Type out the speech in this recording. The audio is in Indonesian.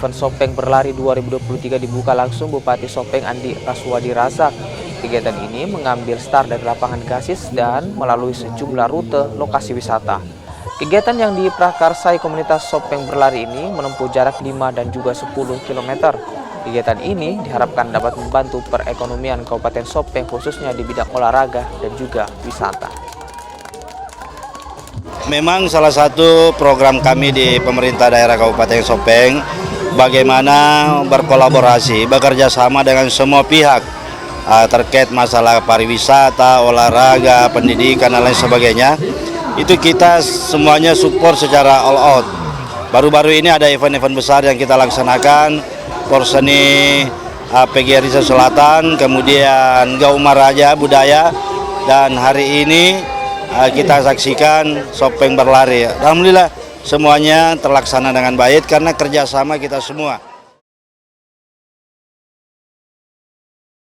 event Sopeng Berlari 2023 dibuka langsung Bupati Sopeng Andi Raswadi Razak. Kegiatan ini mengambil start dari lapangan Gasis dan melalui sejumlah rute lokasi wisata. Kegiatan yang diprakarsai komunitas Sopeng Berlari ini menempuh jarak 5 dan juga 10 km. Kegiatan ini diharapkan dapat membantu perekonomian Kabupaten Sopeng khususnya di bidang olahraga dan juga wisata. Memang salah satu program kami di pemerintah daerah Kabupaten Sopeng bagaimana berkolaborasi, bekerja sama dengan semua pihak terkait masalah pariwisata, olahraga, pendidikan dan lain sebagainya. Itu kita semuanya support secara all out. Baru-baru ini ada event-event besar yang kita laksanakan, Porseni PGRI Selatan, kemudian Gauma Raja Budaya, dan hari ini kita saksikan Sopeng Berlari. Alhamdulillah semuanya terlaksana dengan baik karena kerjasama kita semua.